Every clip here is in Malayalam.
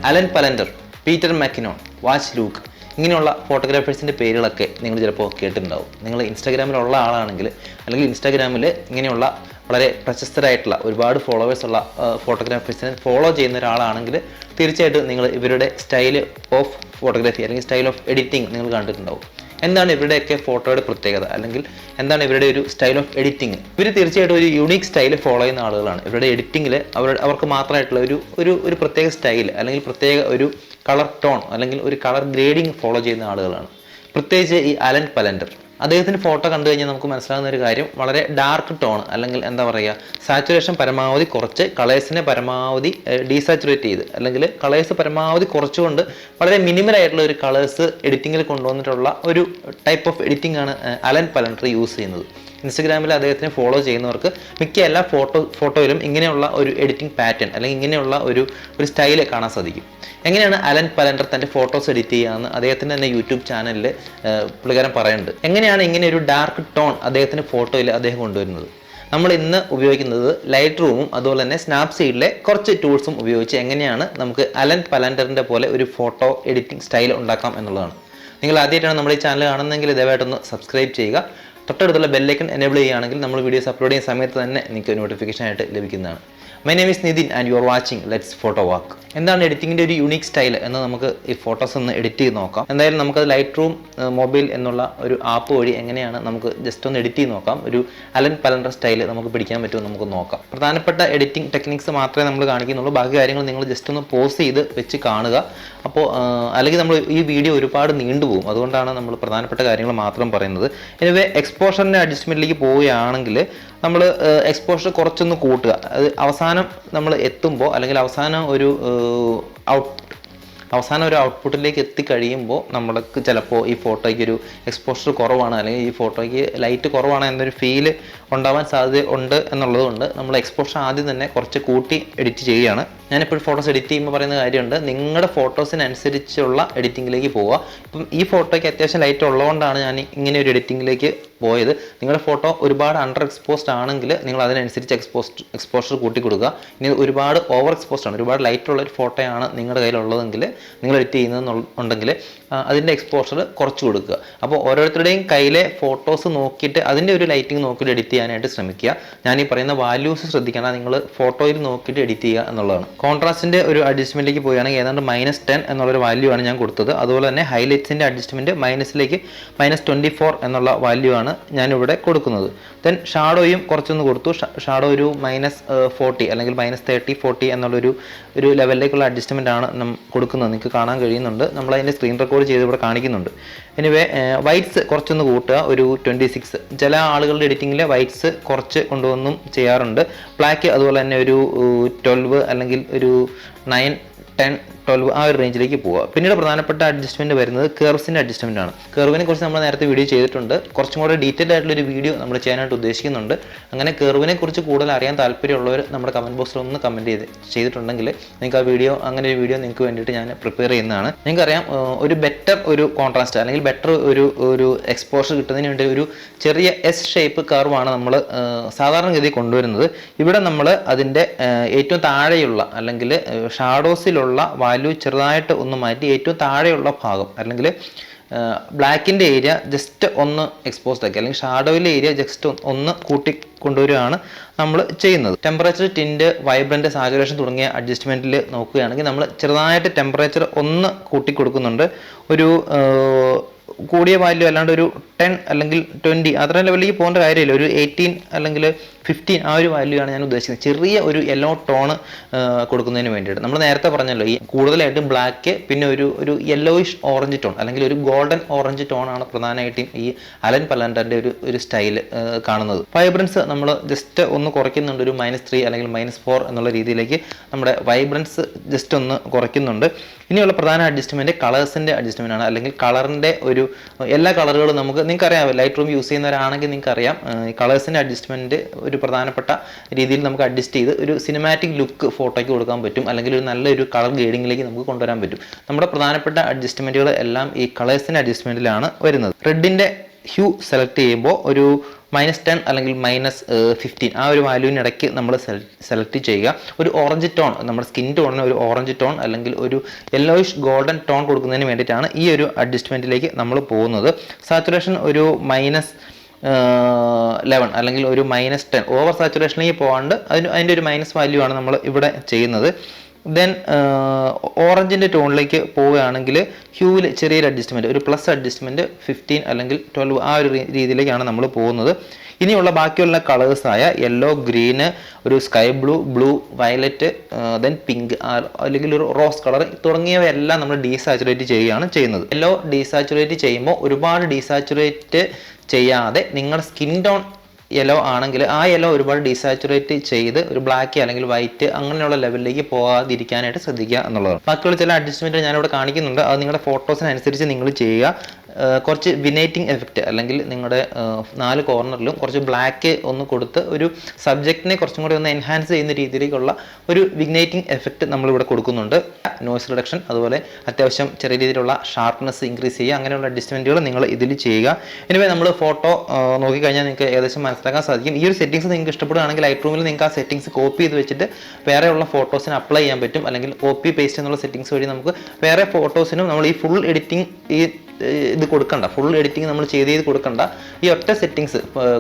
അലൻ പലൻഡർ, പീറ്റർ മാക്കിനോൺ, വാച്ച് ലൂക്ക് ഇങ്ങനെയുള്ള ഫോട്ടോഗ്രാഫേഴ്സിൻ്റെ പേരുകളൊക്കെ നിങ്ങൾ ചിലപ്പോൾ കേട്ടിട്ടുണ്ടാവും. നിങ്ങൾ ഇൻസ്റ്റാഗ്രാമിലുള്ള ആളാണെങ്കിൽ അല്ലെങ്കിൽ ഇൻസ്റ്റാഗ്രാമിൽ ഇങ്ങനെയുള്ള വളരെ പ്രശസ്തരായിട്ടുള്ള ഒരുപാട് ഫോളോവേഴ്സുള്ള ഫോട്ടോഗ്രാഫേഴ്സിനെ ഫോളോ ചെയ്യുന്ന ഒരാളാണെങ്കിൽ തീർച്ചയായിട്ടും നിങ്ങൾ ഇവരുടെ സ്റ്റൈൽ ഓഫ് ഫോട്ടോഗ്രാഫി അല്ലെങ്കിൽ സ്റ്റൈൽ ഓഫ് എഡിറ്റിംഗ് നിങ്ങൾ കണ്ടിട്ടുണ്ടാവും. എന്താണ് ഇവരുടെയൊക്കെ ഫോട്ടോയുടെ പ്രത്യേകത അല്ലെങ്കിൽ എന്താണ് ഇവരുടെ ഒരു സ്റ്റൈൽ ഓഫ് എഡിറ്റിംഗ്? ഇവർ തീർച്ചയായിട്ടും ഒരു യുണീക്ക് സ്റ്റൈൽ ഫോളോ ചെയ്യുന്ന ആളുകളാണ്. ഇവരുടെ എഡിറ്റിങ്ങിൽ അവർക്ക് മാത്രമായിട്ടുള്ള ഒരു പ്രത്യേക സ്റ്റൈൽ അല്ലെങ്കിൽ പ്രത്യേക ഒരു കളർ ടോൺ അല്ലെങ്കിൽ ഒരു കളർ ഗ്രേഡിങ് ഫോളോ ചെയ്യുന്ന ആളുകളാണ്. പ്രത്യേകിച്ച് ഈ അലൻ പലൻഡർ. അദ്ദേഹത്തിൻ്റെ ഫോട്ടോ കണ്ടു കഴിഞ്ഞാൽ നമുക്ക് മനസ്സിലാകുന്ന ഒരു കാര്യം, വളരെ ഡാർക്ക് ടോൺ അല്ലെങ്കിൽ എന്താ പറയുക, സാച്ചുറേഷൻ പരമാവധി കുറച്ച് കളേഴ്സിനെ പരമാവധി ഡീസാച്ചുറേറ്റ് ചെയ്ത് അല്ലെങ്കിൽ കളേഴ്സ് പരമാവധി കുറച്ചുകൊണ്ട് വളരെ മിനിമലായിട്ടുള്ള ഒരു കളേഴ്സ് എഡിറ്റിങ്ങിൽ കൊണ്ടുവന്നിട്ടുള്ള ഒരു ടൈപ്പ് ഓഫ് എഡിറ്റിംഗ് ആണ് അലൻ പലൻഡർ യൂസ് ചെയ്യുന്നത്. ഇൻസ്റ്റഗ്രാമിൽ അദ്ദേഹത്തിനെ ഫോളോ ചെയ്യുന്നവർക്ക് മിക്ക എല്ലാ ഫോട്ടോയിലും ഇങ്ങനെയുള്ള ഒരു എഡിറ്റിംഗ് പാറ്റേൺ അല്ലെങ്കിൽ ഇങ്ങനെയുള്ള ഒരു സ്റ്റൈൽ കാണാൻ സാധിക്കും. എങ്ങനെയാണ് അലൻ പലൻഡർ തൻ്റെ ഫോട്ടോസ് എഡിറ്റ് ചെയ്യുകയെന്ന് അദ്ദേഹത്തിൻ്റെ തന്നെ യൂട്യൂബ് ചാനലിൽ പുള്ളിക്കാരൻ പറയുന്നുണ്ട്. എങ്ങനെയാണ് ഇങ്ങനെ ഒരു ഡാർക്ക് ടോൺ അദ്ദേഹത്തിൻ്റെ ഫോട്ടോയിൽ അദ്ദേഹം കൊണ്ടുവരുന്നത്? നമ്മൾ ഇന്ന് ഉപയോഗിക്കുന്നത് ലൈറ്റ് റൂമും അതുപോലെ തന്നെ സ്നാപ്സീഡിലെ കുറച്ച് ടൂൾസും ഉപയോഗിച്ച് എങ്ങനെയാണ് നമുക്ക് അലൻ പലൻഡറിൻ്റെ പോലെ ഒരു ഫോട്ടോ എഡിറ്റിംഗ് സ്റ്റൈൽ ഉണ്ടാക്കാം എന്നുള്ളതാണ്. നിങ്ങൾ ആദ്യമായിട്ടാണ് നമ്മുടെ ഈ ചാനൽ കാണുന്നതെങ്കിൽ ദയവായിട്ടൊന്ന് സബ്സ്ക്രൈബ് ചെയ്യുക. തൊട്ടടുത്തുള്ള ബെല്ലൈക്കൺ എനേബിൾ ചെയ്യുകയാണെങ്കിൽ നമ്മൾ വീഡിയോസ് അപ്ലോഡ് ചെയ്യുന്ന സമയത്ത് തന്നെ നിങ്ങൾക്ക് നോട്ടിഫിക്കേഷൻ ആയിട്ട് ലഭിക്കുന്നതാണ്. My name is Nithin and you are watching let's photo walk. എന്താണ് എഡിറ്റിങ്ങിൻ്റെ ഒരു യൂണീക്ക് സ്റ്റൈൽ എന്ന് നമുക്ക് ഈ ഫോട്ടോസ് ഒന്ന് എഡിറ്റ് ചെയ്ത് നോക്കാം. എന്തായാലും നമുക്കത് ലൈറ്റ് റൂം മൊബൈൽ എന്നുള്ള ഒരു ആപ്പ് വഴി എങ്ങനെയാണ് നമുക്ക് ജസ്റ്റ് ഒന്ന് എഡിറ്റ് ചെയ്ത് നോക്കാം. ഒരു അലൻ പലൻഡർ സ്റ്റൈൽ നമുക്ക് പിടിക്കാൻ പറ്റുമെന്ന് നമുക്ക് നോക്കാം. പ്രധാനപ്പെട്ട എഡിറ്റിംഗ് ടെക്നിക്സ് മാത്രമേ നമ്മൾ കാണിക്കുന്നുള്ളൂ. ബാക്കി കാര്യങ്ങൾ നിങ്ങൾ ജസ്റ്റ് ഒന്ന് പോസ് ചെയ്ത് വെച്ച് കാണുക. അപ്പോൾ അല്ലെങ്കിൽ നമ്മൾ ഈ വീഡിയോ ഒരുപാട് നീണ്ടുപോകും. അതുകൊണ്ടാണ് നമ്മൾ പ്രധാനപ്പെട്ട കാര്യങ്ങൾ മാത്രം പറയുന്നത്. എനിവേ എക്സ്പോഷറിൻ്റെ അഡ്ജസ്റ്റ്മെൻറ്റിലേക്ക് പോവുകയാണെങ്കിൽ നമ്മൾ എക്സ്പോഷർ കുറച്ചൊന്ന് കൂട്ടുക. അത് അവസാനം നമ്മൾ എത്തുമ്പോൾ അല്ലെങ്കിൽ അവസാനം ഒരു ഔട്ട്പുട്ടിലേക്ക് എത്തിക്കഴിയുമ്പോൾ നമ്മൾക്ക് ചിലപ്പോൾ ഈ ഫോട്ടോയ്ക്ക് ഒരു എക്സ്പോഷർ കുറവാണ് അല്ലെങ്കിൽ ഈ ഫോട്ടോയ്ക്ക് ലൈറ്റ് കുറവാണ് എന്നൊരു ഫീല് ഉണ്ടാവാൻ സാധ്യത ഉണ്ട് എന്നുള്ളത് കൊണ്ട് നമ്മൾ എക്സ്പോഷർ ആദ്യം തന്നെ കുറച്ച് കൂട്ടി എഡിറ്റ് ചെയ്യുകയാണ്. ഞാനിപ്പോൾ ഫോട്ടോസ് എഡിറ്റ് ചെയ്യുമ്പോൾ പറയുന്ന കാര്യമുണ്ട്, നിങ്ങളുടെ ഫോട്ടോസിനനുസരിച്ചുള്ള എഡിറ്റിങ്ങിലേക്ക് പോവുക. ഇപ്പം ഈ ഫോട്ടോയ്ക്ക് അത്യാവശ്യം ലൈറ്റ് ഉള്ളതുകൊണ്ടാണ് ഞാൻ ഇങ്ങനെ ഒരു എഡിറ്റിങ്ങിലേക്ക് പോയത്. നിങ്ങളുടെ ഫോട്ടോ ഒരുപാട് അണ്ടർ എക്സ്പോസ്ഡ് ആണെങ്കിൽ നിങ്ങൾ അതിനനുസരിച്ച് എക്സ്പോഷർ കൂട്ടി കൊടുക്കുക. ഇനി ഒരുപാട് ഓവർ എക്സ്പോസ്ഡ് ആണ്, ഒരുപാട് ലൈറ്റ് ഉള്ള ഒരു ഫോട്ടോയാണ് നിങ്ങളുടെ കയ്യിലുള്ളതെങ്കിൽ നിങ്ങൾ എഡിറ്റ് ചെയ്യുന്നതെന്നുണ്ടെങ്കിൽ അതിൻ്റെ എക്സ്പോഷർ കുറച്ച് കൊടുക്കുക. അപ്പോൾ ഓരോരുത്തരുടെയും കയ്യിലെ ഫോട്ടോസ് നോക്കിയിട്ട് അതിൻ്റെ ഒരു ലൈറ്റിംഗ് നോക്കിയിട്ട് എഡിറ്റ് ചെയ്യാനായിട്ട് ശ്രമിക്കുക. ഞാൻ ഈ പറയുന്ന വാല്യൂസ് ശ്രദ്ധിക്കണം, നിങ്ങൾ ഫോട്ടോയിൽ നോക്കിയിട്ട് എഡിറ്റ് ചെയ്യുക എന്നുള്ളതാണ്. കോൺട്രാസ്റ്റിൻ്റെ ഒരു അഡ്ജസ്റ്റ്മെൻറ്റിലേക്ക് പോവുകയാണെങ്കിൽ ഏതാണ്ട് -10 എന്നുള്ളൊരു വാല്യൂ ആണ് ഞാൻ കൊടുത്തത്. അതുപോലെ തന്നെ ഹൈലൈറ്റ്സിൻ്റെ അഡ്ജസ്റ്റ്മെൻറ്റ് -24 എന്നുള്ള വാല്യൂ ആണ് ഞാനിവിടെ കൊടുക്കുന്നത്. ദെൻ ഷാഡോയും കുറച്ചൊന്ന് കൊടുത്തു. ഷാഡോ ഒരു -40 അല്ലെങ്കിൽ -30-40 എന്നുള്ളൊരു ലെവലിലേക്കുള്ള അഡ്ജസ്റ്റ്മെൻ്റ് ആണ് കൊടുക്കുന്നത്. നിങ്ങൾക്ക് കാണാൻ കഴിയുന്നുണ്ട്, നമ്മളതിൻ്റെ സ്ക്രീൻ റെക്കോർഡ് ചെയ്ത് ഇവിടെ കാണിക്കുന്നുണ്ട്. എനിവേ വൈറ്റ്സ് കുറച്ചൊന്ന് കൂട്ടുക, ഒരു 26. ചില ആളുകളുടെ എഡിറ്റിങ്ങിൽ വൈറ്റ്സ് കുറച്ച് കൊണ്ടുവന്നും ചെയ്യാറുണ്ട്. ബ്ലാക്ക് അതുപോലെ തന്നെ ഒരു 12 അല്ലെങ്കിൽ ഒരു 9, 10, 12 ആ ഒരു റേഞ്ചിലേക്ക് പോവുക. പിന്നീട് പ്രധാനപ്പെട്ട അഡ്ജസ്റ്റ്മെൻറ്റ് വരുന്നത് കർവ്സിൻ്റെ അഡ്ജസ്റ്റ്മെൻ്റ് ആണ്. കർവിനെ കുറിച്ച് നമ്മൾ നേരത്തെ വീഡിയോ ചെയ്തിട്ടുണ്ട്. കുറച്ചും കൂടെ ഡീറ്റെയിൽ ആയിട്ടുള്ളൊരു വീഡിയോ നമ്മൾ ചെയ്യാനായിട്ട് ഉദ്ദേശിക്കുന്നുണ്ട്. അങ്ങനെ കർവിനെ കുറിച്ച് കൂടുതൽ അറിയാൻ താല്പര്യമുള്ളവർ നമ്മുടെ കമൻറ്റ് ബോക്സിൽ ഒന്ന് കമൻറ്റ് ചെയ്തിട്ടുണ്ടെങ്കിൽ നിങ്ങൾക്ക് ആ വീഡിയോ, അങ്ങനെ ഒരു വീഡിയോ നിങ്ങൾക്ക് വേണ്ടിയിട്ട് ഞാൻ പ്രിപ്പയർ ചെയ്യുന്നതാണ്. നിങ്ങൾക്കറിയാം, ഒരു ബെറ്റർ ഒരു കോൺട്രാസ്റ്റ് അല്ലെങ്കിൽ ബെറ്റർ ഒരു എക്സ്പോഷർ കിട്ടുന്നതിന് വേണ്ടി ഒരു ചെറിയ S ഷേപ്പ് കർവാണ് നമ്മൾ സാധാരണഗതി കൊണ്ടുവരുന്നത്. ഇവിടെ നമ്മൾ അതിൻ്റെ ഏറ്റവും താഴെയുള്ള അല്ലെങ്കിൽ ഷാഡോസിലുള്ള വാല്യൂ ചെറുതായിട്ട് ഒന്ന് മാറ്റി ഏറ്റവും താഴെയുള്ള ഭാഗം അല്ലെങ്കിൽ ബ്ലാക്കിൻ്റെ ഏരിയ ജസ്റ്റ് ഒന്ന് എക്സ്പോസ്ഡ് ആക്കി അല്ലെങ്കിൽ ഷാഡോയിലെ ഏരിയ ജസ്റ്റ് ഒന്ന് കൂട്ടി കൊണ്ടുവരികയാണ് നമ്മൾ ചെയ്യുന്നത്. ടെമ്പറേച്ചർ, ടിൻറ്റ്, വൈബ്രൻറ്റ്, സാച്ചുറേഷൻ തുടങ്ങിയ അഡ്ജസ്റ്റ്മെൻറ്റിൽ നോക്കുകയാണെങ്കിൽ നമ്മൾ ചെറുതായിട്ട് ടെമ്പറേച്ചർ ഒന്ന് കൂട്ടി കൊടുക്കുന്നുണ്ട്. ഒരു കൂടിയ വാല്യൂ അല്ലാണ്ട് ഒരു 10 അല്ലെങ്കിൽ 20 അത്ര ലെവലിലേക്ക് പോകേണ്ട കാര്യമില്ല. ഒരു 18 അല്ലെങ്കിൽ 15 ആ ഒരു വാല്യൂ ആണ് ഞാൻ ഉദ്ദേശിക്കുന്നത്. ചെറിയ ഒരു യെല്ലോ ടോൺ കൊടുക്കുന്നതിന് വേണ്ടിയിട്ട് നമ്മൾ നേരത്തെ പറഞ്ഞല്ലോ, ഈ കൂടുതലായിട്ടും ബ്ലാക്ക് പിന്നെ ഒരു യെല്ലോയിഷ് ഓറഞ്ച് ടോൺ അല്ലെങ്കിൽ ഒരു ഗോൾഡൻ ഓറഞ്ച് ടോൺ ആണ് പ്രധാനമായിട്ടും ഈ അലൻ പലൻഡറിൻ്റെ ഒരു സ്റ്റൈൽ കാണുന്നത്. വൈബ്രൻസ് നമ്മൾ ജസ്റ്റ് ഒന്ന് കുറയ്ക്കുന്നുണ്ട്, ഒരു -3 അല്ലെങ്കിൽ -4 എന്നുള്ള രീതിയിലേക്ക് നമ്മുടെ വൈബ്രൻസ് ജസ്റ്റ് ഒന്ന് കുറയ്ക്കുന്നുണ്ട്. ഇനിയുള്ള പ്രധാന അഡ്ജസ്റ്റ്മെൻറ്റ് കളേഴ്സിൻ്റെ അഡ്ജസ്റ്റ്മെൻ്റ് ആണ്. അല്ലെങ്കിൽ കളറിൻ്റെ എല്ലാ കളറുകളും നിങ്ങൾക്കറിയാം, ലൈറ്റ് റൂം യൂസ് ചെയ്യുന്നവരാണെങ്കിൽ നിങ്ങൾക്കറിയാം, ഈ കളേഴ്സിൻ്റെ അഡ്ജസ്റ്റ്മെൻറ്റ് ഒരു പ്രധാനപ്പെട്ട രീതിയിൽ നമുക്ക് അഡ്ജസ്റ്റ് ചെയ്ത് ഒരു സിനിമാറ്റിക് ലുക്ക് ഫോട്ടോയ്ക്ക് കൊടുക്കാൻ പറ്റും. അല്ലെങ്കിൽ ഒരു നല്ലൊരു കളർ ഗ്രേഡിങ്ങിലേക്ക് നമുക്ക് കൊണ്ടുവരാൻ പറ്റും. നമ്മുടെ പ്രധാനപ്പെട്ട അഡ്ജസ്റ്റ്മെൻറ്റുകൾ എല്ലാം ഈ കളേഴ്സിൻ്റെ അഡ്ജസ്റ്റ്മെൻറ്റിലാണ് വരുന്നത്. റെഡിൻ്റെ ഹ്യൂ സെലക്ട് ചെയ്യുമ്പോൾ ഒരു -10 അല്ലെങ്കിൽ -15 ആ ഒരു വാല്യൂവിനിടയ്ക്ക് നമ്മൾ സെലക്ട് ചെയ്യുക. ഒരു ഓറഞ്ച് ടോൺ, നമ്മുടെ സ്കിൻ ടോണിന് ഒരു ഓറഞ്ച് ടോൺ അല്ലെങ്കിൽ ഒരു യെല്ലോയിഷ് ഗോൾഡൻ ടോൺ കൊടുക്കുന്നതിന് വേണ്ടിയിട്ടാണ് ഈ ഒരു അഡ്ജസ്റ്റ്മെൻറ്റിലേക്ക് നമ്മൾ പോകുന്നത്. സാച്ചുറേഷൻ ഒരു -11 അല്ലെങ്കിൽ ഒരു -10 ഓവർ സാച്ചുറേഷനിലേക്ക് പോകാണ്ട് അതിൻ്റെ ഒരു മൈനസ് വാല്യൂ ആണ് നമ്മൾ ഇവിടെ ചെയ്യുന്നത്. ദെൻ ഓറഞ്ചിൻ്റെ ടോണിലേക്ക് പോവുകയാണെങ്കിൽ ഹ്യൂവിൽ ചെറിയൊരു അഡ്ജസ്റ്റ്മെൻറ്റ്, ഒരു പ്ലസ് അഡ്ജസ്റ്റ്മെൻറ്റ് 15 അല്ലെങ്കിൽ 12 ആ ഒരു രീതിയിലേക്കാണ് നമ്മൾ പോകുന്നത്. ഇനിയുള്ള ബാക്കിയുള്ള കളേഴ്സായ യെല്ലോ, ഗ്രീന്, ഒരു sky blue, blue, violet, then pink അല്ലെങ്കിൽ ഒരു റോസ് കളർ തുടങ്ങിയവയെല്ലാം നമ്മൾ ഡീസാച്ചുറേറ്റ് ചെയ്യുകയാണ് ചെയ്യുന്നത്. യെല്ലോ ഡീസാച്ചുറേറ്റ് ചെയ്യുമ്പോൾ ഒരുപാട് ഡീസാച്ചുറേറ്റ് ചെയ്യാതെ നിങ്ങളുടെ സ്കിൻ ടോൺ യെല്ലോ ആണെങ്കിൽ ആ യെല്ലോ ഒരുപാട് ഡീസാച്ചുറേറ്റ് ചെയ്ത് ഒരു ബ്ലാക്ക് അല്ലെങ്കിൽ വൈറ്റ് അങ്ങനെയുള്ള ലെവലിലേക്ക് പോകാതിരിക്കാനായിട്ട് ശ്രദ്ധിക്കുക എന്നുള്ളതാണ്. ബാക്കിയുള്ള ചില അഡ്ജസ്റ്റ്മെൻറ്റ് ഞാനിവിടെ കാണിക്കുന്നുണ്ട്, അത് നിങ്ങളുടെ ഫോട്ടോസിനനുസരിച്ച് നിങ്ങൾ ചെയ്യുക. കുറച്ച് വിനേറ്റിംഗ് എഫക്റ്റ് അല്ലെങ്കിൽ നിങ്ങളുടെ 4 കോർണറിലും കുറച്ച് ബ്ലാക്ക് ഒന്ന് കൊടുത്ത് ഒരു സബ്ജക്റ്റിനെ കുറച്ചും കൂടി ഒന്ന് എൻഹാൻസ് ചെയ്യുന്ന രീതിയിലേക്കുള്ള ഒരു വിഗ്നേറ്റിംഗ് എഫക്റ്റ് നമ്മളിവിടെ കൊടുക്കുന്നുണ്ട്. നോയ്സ് റിഡക്ഷൻ, അതുപോലെ അത്യാവശ്യം ചെറിയ രീതിയിലുള്ള ഷാർപ്നെസ് ഇൻക്രീസ് ചെയ്യുക, അങ്ങനെയുള്ള അഡ്ജസ്റ്റ്മെൻറ്റുകൾ നിങ്ങൾ ഇതിൽ ചെയ്യുക. എനിവേ നമ്മൾ ഫോട്ടോ നോക്കിക്കഴിഞ്ഞാൽ നിങ്ങൾക്ക് ഏകദേശം മനസ്സിലാക്കാൻ സാധിക്കും. ഈ ഒരു സെറ്റിംഗ്സ് നിങ്ങൾക്ക് ഇഷ്ടപ്പെടുകയാണെങ്കിൽ ലൈറ്റ്റൂമിൽ നിങ്ങൾക്ക് ആ സെറ്റിംഗ്സ് കോപ്പി ചെയ്ത് വെച്ചിട്ട് വേറെയുള്ള ഫോട്ടോസിന് അപ്ലൈ ചെയ്യാൻ പറ്റും. അല്ലെങ്കിൽ കോപ്പി പേസ്റ്റ് എന്നുള്ള സെറ്റിംഗ്സ് വഴി നമുക്ക് വേറെ ഫോട്ടോസിനും നമ്മൾ ഈ ഫുൾ എഡിറ്റിംഗ് ഇത് കൊടുക്കണ്ട, ഫുൾ എഡിറ്റിംഗ് നമ്മൾ ചെയ്ത് കൊടുക്കണ്ട. ഈ ഒറ്റ settings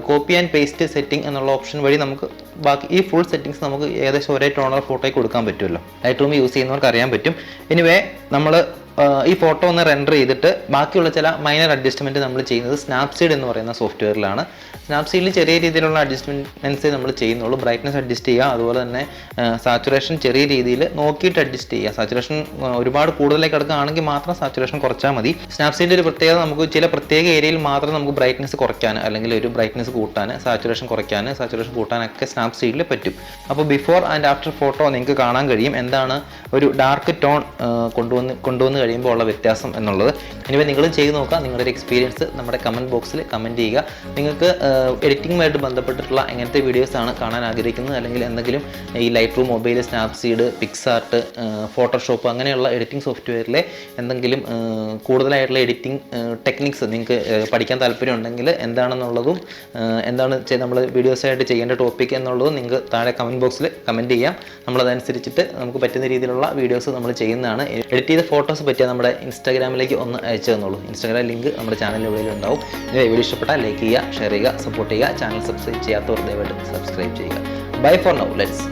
copy and paste setting എന്നുള്ള ഓപ്ഷൻ വഴി നമുക്ക് ബാക്കി ഈ ഫുൾ സെറ്റിംഗ്സ് നമുക്ക് ഏകദേശം ഒരേ ടോണർ ഫോട്ടോയ്ക്ക് കൊടുക്കാൻ പറ്റുമല്ലോ. ലൈറ്റ് റൂം യൂസ് ചെയ്യുന്നവർക്ക് അറിയാൻ പറ്റും. എനിവേ നമ്മൾ ഈ ഫോട്ടോ ഒന്ന് റെൻഡർ ചെയ്തിട്ട് ബാക്കിയുള്ള ചില മൈനർ അഡ്ജസ്റ്റ്മെൻറ്റ് നമ്മൾ ചെയ്യുന്നത് സ്നാപ്സീഡ് എന്ന് പറയുന്ന സോഫ്റ്റ്വെയറിലാണ്. സ്നാപ്സീഡിൽ ചെറിയ രീതിയിലുള്ള അഡ്ജസ്റ്റ്മെൻറ്റ്സ് നമ്മൾ ചെയ്യുന്നുള്ളൂ. ബ്രൈറ്റ്നസ് അഡ്ജസ്റ്റ് ചെയ്യുക, അതുപോലെ തന്നെ സാച്ചുറേഷൻ ചെറിയ രീതിയിൽ നോക്കിയിട്ട് അഡ്ജസ്റ്റ് ചെയ്യുക. സാച്ചുറേഷൻ ഒരുപാട് കൂടുതലേക്ക് കിടക്കുകയാണെങ്കിൽ മാത്രം സാച്ചുറേഷൻ കുറച്ചാൽ മതി. സ്നാപ്സീഡിൻ്റെ ഒരു പ്രത്യേകത, നമുക്ക് ചില പ്രത്യേക ഏരിയയിൽ മാത്രം നമുക്ക് ബ്രൈറ്റ്നസ് കുറയ്ക്കാൻ അല്ലെങ്കിൽ ഒരു ബ്രൈറ്റ്നസ് കൂട്ടാൻ, സാച്ചുറേഷൻ കുറയ്ക്കാൻ, സാച്ചുറേഷൻ കൂട്ടാനൊക്കെ സ്നാപ്സീഡിൽ പറ്റും. അപ്പോൾ ബിഫോർ ആൻഡ് ആഫ്റ്റർ ഫോട്ടോ നിങ്ങൾക്ക് കാണാൻ കഴിയും എന്താണ് ഒരു ഡാർക്ക് ടോൺ കൊണ്ടുവന്ന് കഴിയുമ്പോൾ ഉള്ള വ്യത്യാസം എന്നുള്ളത്. ഇനിവേ നിങ്ങളും ചെയ്ത് നോക്കുക. നിങ്ങളുടെ ഒരു എക്സ്പീരിയൻസ് നമ്മുടെ കമൻറ്റ് ബോക്സിൽ കമൻറ്റ് ചെയ്യുക. നിങ്ങൾക്ക് എഡിറ്റിങ്ങുമായിട്ട് ബന്ധപ്പെട്ടിട്ടുള്ള എങ്ങനത്തെ വീഡിയോസാണ് കാണാൻ ആഗ്രഹിക്കുന്നത്, അല്ലെങ്കിൽ എന്തെങ്കിലും ഈ light room, mobile, Snapseed, Picsart, Photoshop അങ്ങനെയുള്ള എഡിറ്റിംഗ് സോഫ്റ്റ്വെയറിലെ എന്തെങ്കിലും കൂടുതലായിട്ടുള്ള എഡിറ്റിംഗ് ടെക്നിക്സ് നിങ്ങൾക്ക് പഠിക്കാൻ താല്പര്യം ഉണ്ടെങ്കിൽ എന്താണെന്നുള്ളതും എന്താണ് നമ്മൾ വീഡിയോസായിട്ട് ചെയ്യേണ്ട ടോപ്പിക് എന്നുള്ളതും നിങ്ങൾക്ക് താഴെ കമൻറ്റ് ബോക്സിൽ കമൻറ്റ് ചെയ്യാം. നമ്മളതനുസരിച്ചിട്ട് നമുക്ക് പറ്റുന്ന രീതിയിലുള്ള വീഡിയോസ് നമ്മൾ ചെയ്യുന്നതാണ്. എഡിറ്റ് ചെയ്ത ഫോട്ടോസ് പറ്റിയാൽ നമ്മുടെ ഇൻസ്റ്റാഗ്രാമിലേക്ക് ഒന്ന് അയച്ചു തന്നോളൂ. ഇൻസ്റ്റാഗ്രാം ലിങ്ക് നമ്മുടെ ചാനലിൽ ഇവിടെ ഉണ്ടാവും. വീഡിയോ ഇഷ്ടപ്പെട്ടാൽ ലൈക്ക് ചെയ്യുക, ഷെയർ ചെയ്യുക, സപ്പോർട്ട് ചെയ്യുക. ചാനൽ സബ്സ്ക്രൈബ് ചെയ്യാത്തവർ ദയവായിട്ട് സബ്സ്ക്രൈബ് ചെയ്യുക. By for now, let's